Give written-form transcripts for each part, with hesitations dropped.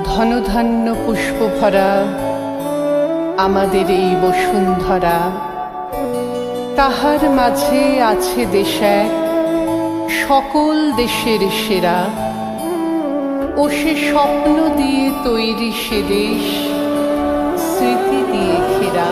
ধনধান্য পুষ্পভরা আমাদের এই বসুন্ধরা, তাহার মাঝে আছে দেশ এক সকল দেশের সেরা, ও সে স্বপ্ন দিয়ে তৈরি সে দেশ স্মৃতি দিয়ে ঘেরা।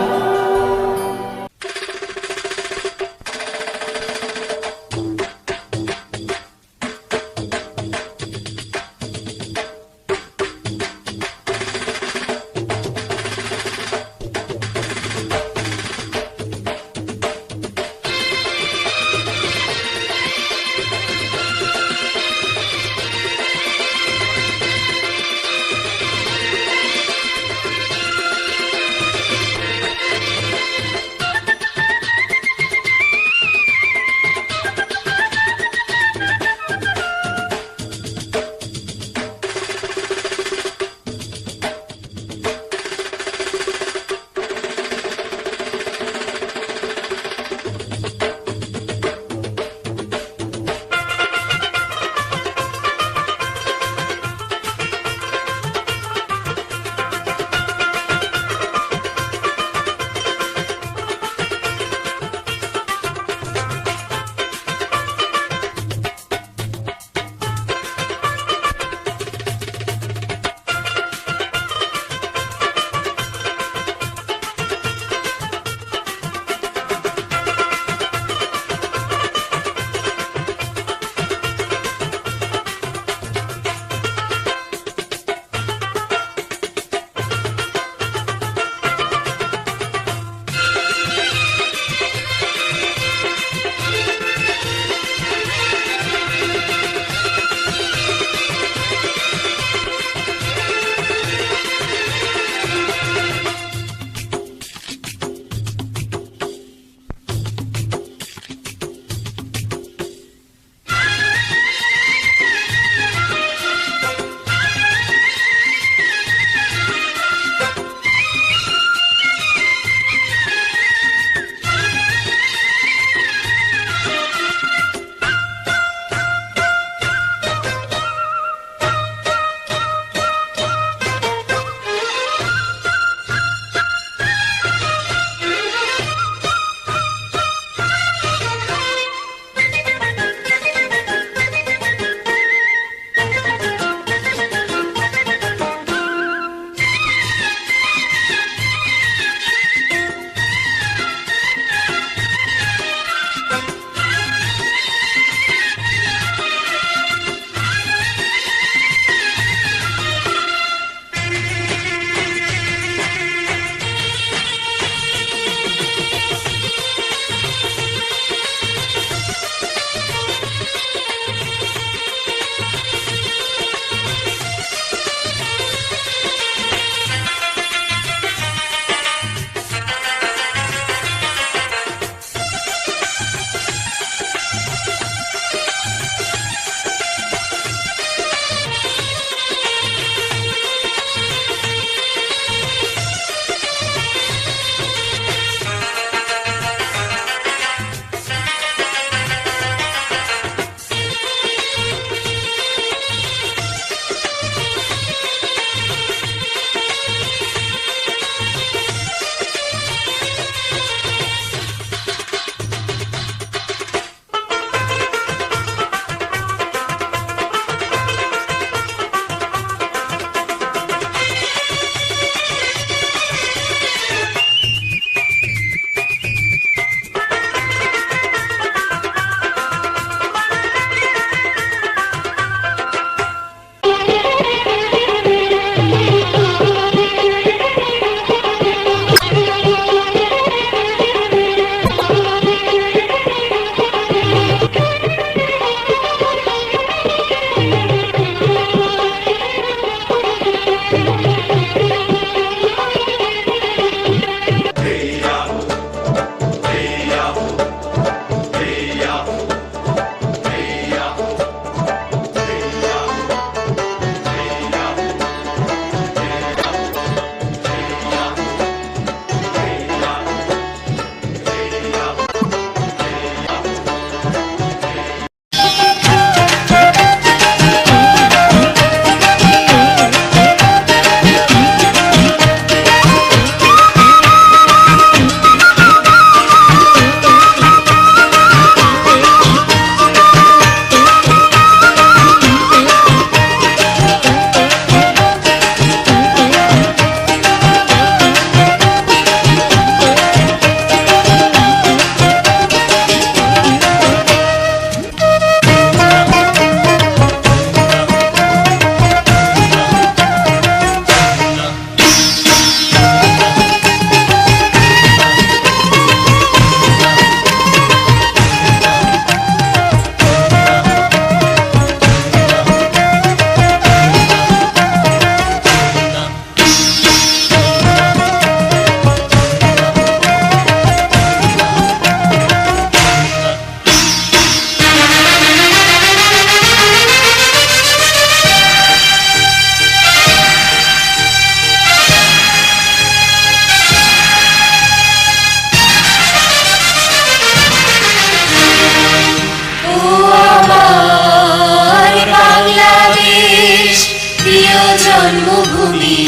জন্মভূমি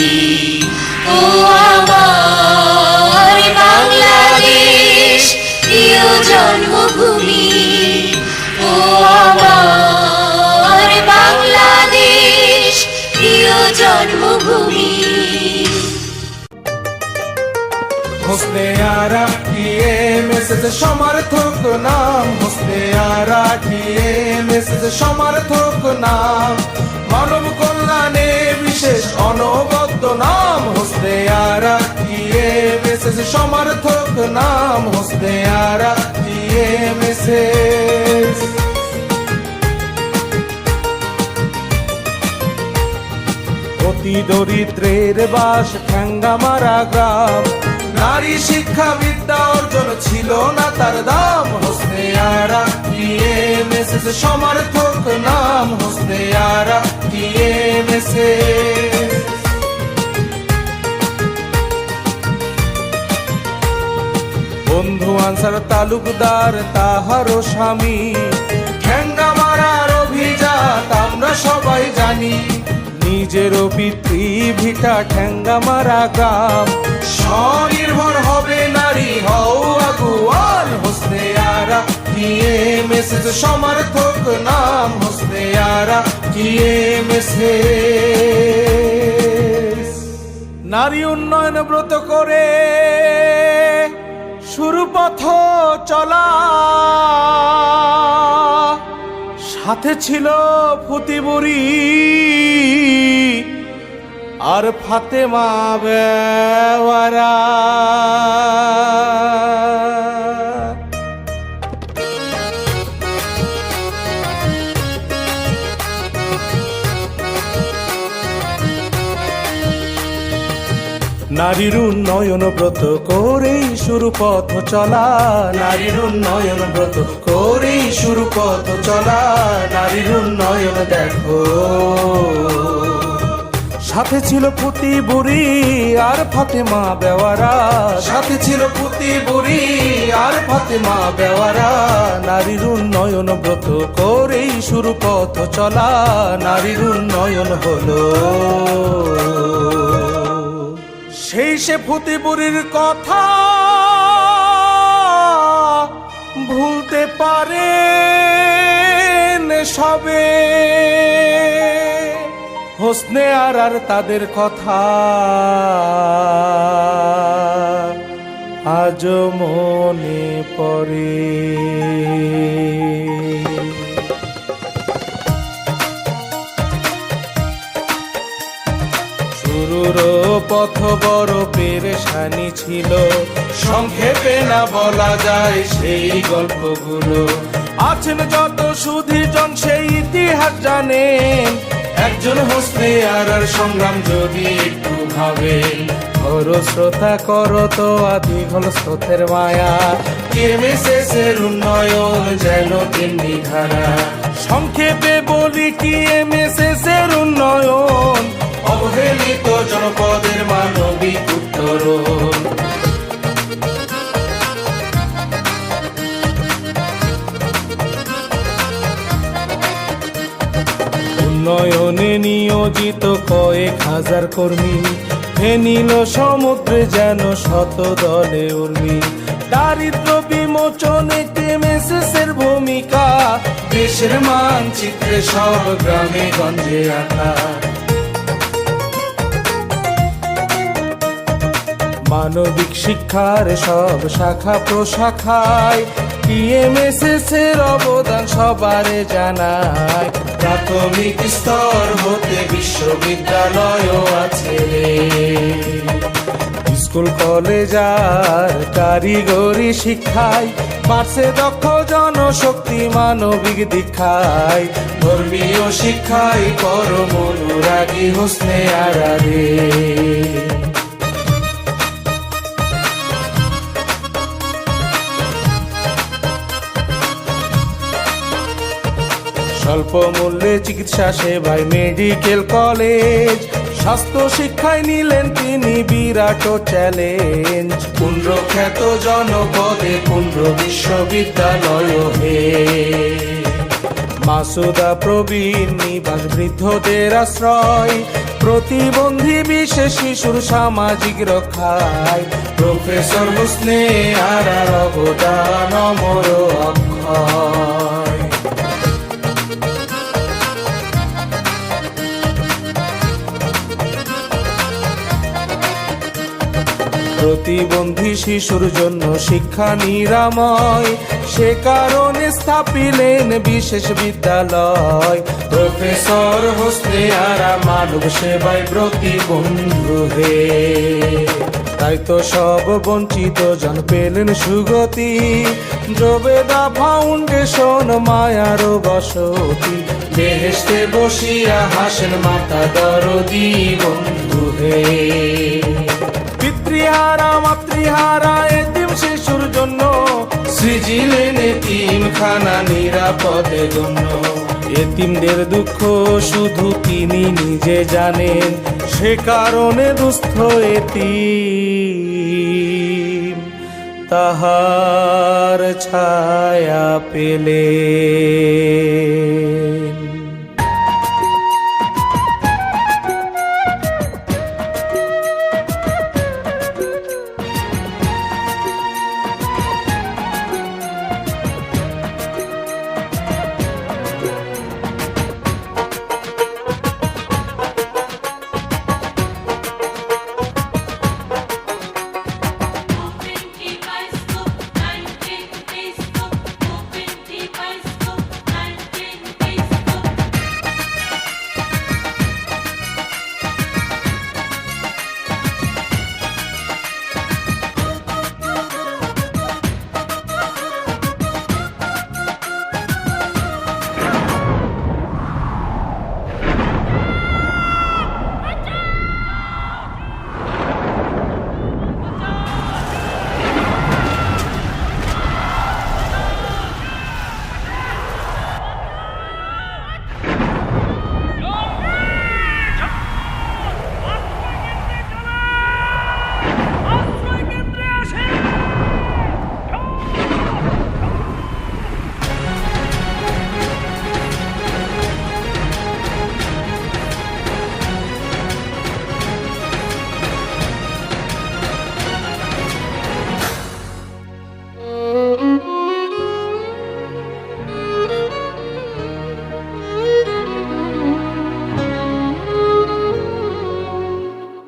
ও আমার বাংলাদেশ, প্রিয় জন্মভূমি ও আমার বাংলাদেশ, প্রিয় জন্মভূমি। হোসনে আরা কি মেসেজ সমর্থক নাম, হোসনে আরা কি মেসেজ সমর্থক নাম, মানব কল্যাণে বিশেষ অনবদ্য নাম, হোসনে আরা কি মেসেজ সমর্থক নাম, হোসনে আরা কি মেসেজ। অতি দরিদ্রের বাস ঠ্যাঙ্গামারা গ্রাম, নারী শিক্ষা বিদ্যা অর্জন ছিল না তার দাম, হোসনে আরা কি মেসেজ সমর্থক নাম, হোসনে আরা কি মেসেজ। বন্ধু আনসার তালুকদার তাহারও স্বামী, ঠ্যাঙ্গামারার অভিজাত আমরা সবাই জানি, নিজেরও পিতৃভিটা ঠ্যাঙ্গামারা গ্রাম, স্বনির্ভর হবে নারী হও আগুয়ান, হোসনে আরা কি মেসেজ সমর্থক নাম, হোসনে আরা কি মেসেজ। নারী উন্নয়ন ব্রত করে শুরু পথ চলা, সাথে ছিল ফুতিবুড়ি আর ফাতেমা বেওয়ারা। নারীর উন্নয়ন ব্রত করেই শুরু পথ চলা, নারীর উন্নয়ন ব্রত করেই শুরু পথ চলা, নারীর উন্নয়ন দেখো। সাথে ছিল পুতি বুড়ি আর ফাতেমা বেওয়ারা, সাথে ছিল পুতি বুড়ি আর ফাতেমা বেওয়ারা, নারীর উন্নয়ন ব্রত করেই শুরু পথ চলা, নারীর উন্নয়ন হলো। সেই সে ফুতিবুড়ির কথা ভুলতে পারে সবে, হোসনে আরার তাদের কথা আজ মনে পড়ে। শুরুর পথ বড় পেরেশানি ছিল, সংক্ষেপে না বলা যায় সেই গল্পগুলো, আছেন যত সুধীজন সেই ইতিহাস জানেন, একজন হোসনে আরার সংগ্রাম যদি একটু ভাবেন, করো শ্রোতা করো তো আদিঘল স্রোতের মায়া, এমএসএসের উন্নয়ন যেন তেমনি ধারা, সংক্ষেপে বলি কি এমএসএসের উন্নয়ন, অবহেলিত জনপদের মানবিক উত্তরণ। উন্নয়নে নিয়োজিত কয়েক হাজার কর্মী, ফেনিল সমুদ্রে যেন শত দলে উর্মি, দারিদ্র বিমোচনে এমএসএসের ভূমিকা, দেশের মানচিত্রে সব গ্রামে গঞ্জে আঁকা। মানবিক শিক্ষার সব শাখা প্রশাখায় টিএমএসএস-এর অবদান সবারে জানায়। প্রাথমিক স্তর হতে বিশ্ববিদ্যালয়ও আছে রে, স্কুল কলেজ আর কারিগরি শিক্ষায় বাড়ছে দক্ষ জনশক্তি মানবিক দীক্ষায়। ধর্মীয় শিক্ষায় পরম অনুরাগী হোসনে আরা রে। স্বল্প মূল্যে চিকিৎসা সেবায় মেডিকেল কলেজ, স্বাস্থ্য শিক্ষায় নিলেন তিনি বিরাট চ্যালেঞ্জ। পুণ্যখ্যাত জনপদে পুণ্য বিশ্ববিদ্যালয় হে, মাসুদা প্রবীণ নিবাস বৃদ্ধদের আশ্রয়, প্রতিবন্ধী বিশেষ শিশুর সামাজিক রক্ষায় প্রফেসর হোসনে আরার অবদান অমর অক্ষয়। প্রতিবন্ধী শিশুর জন্য শিক্ষা নিরাময়, সে কারণে স্থাপিলেন বিশেষ বিদ্যালয়। প্রফেসর হোসনে আরা মানব সেবায় প্রতিবন্ধু হে, তাই তো সব বঞ্চিত জন পেলেন সুগতি। জবেদা ফাউন্ডেশন মায়ার বসতি, বেহেশতে বসিয়া হাসেন মাতা দরদি বন্ধু হে। পিতৃহারা মাতৃহারা এতিম শিশুর জন্য সৃজিলেন এতিমখানা নিরাপদে জন্য। এতিমদের দুঃখ শুধু তিনি নিজে জানেন, সে কারণে দুস্থ এতিম তাহার ছায়া পেলেন।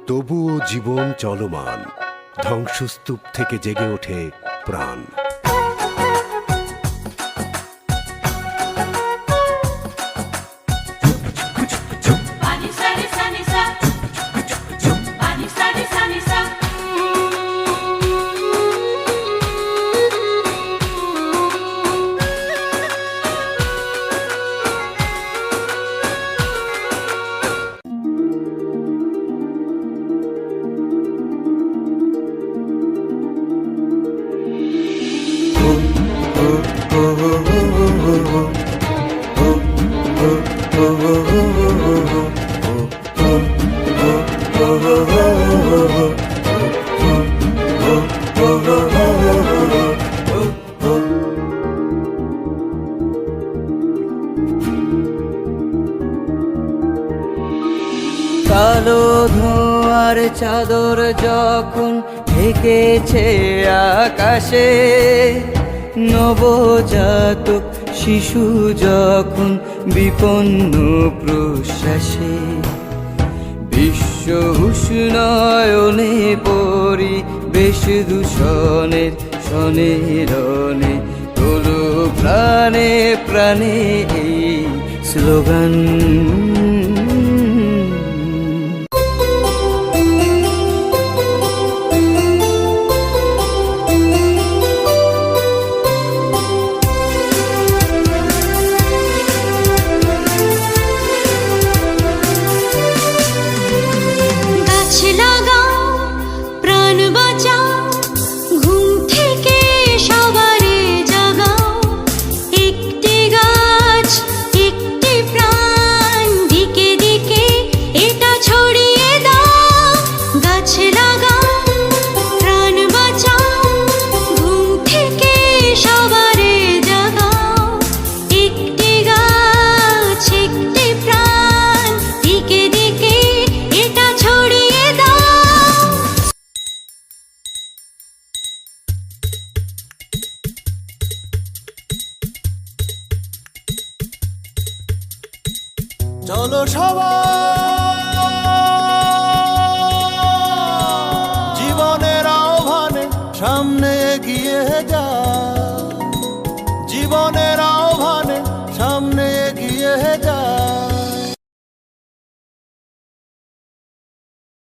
তবুও জীবন চলমান, ধ্বংসস্তূপ থেকে জেগে ওঠে প্রাণ। কালো ধোঁয়ার চাদর যখন ঢেকেছে আকাশে, নবজাতক শিশু যখন বিপন্ন প্রশ্বাসে, বিশ্ব উষ্ণায়নে পরিবেশ দূষণের শনে রনে তোলো প্রাণে প্রাণে এই স্লোগান। একটি গাছ একটি প্রাণ দিকে চলো সবাই জীবনের আহ্বানে সামনে এগিয়ে যায়।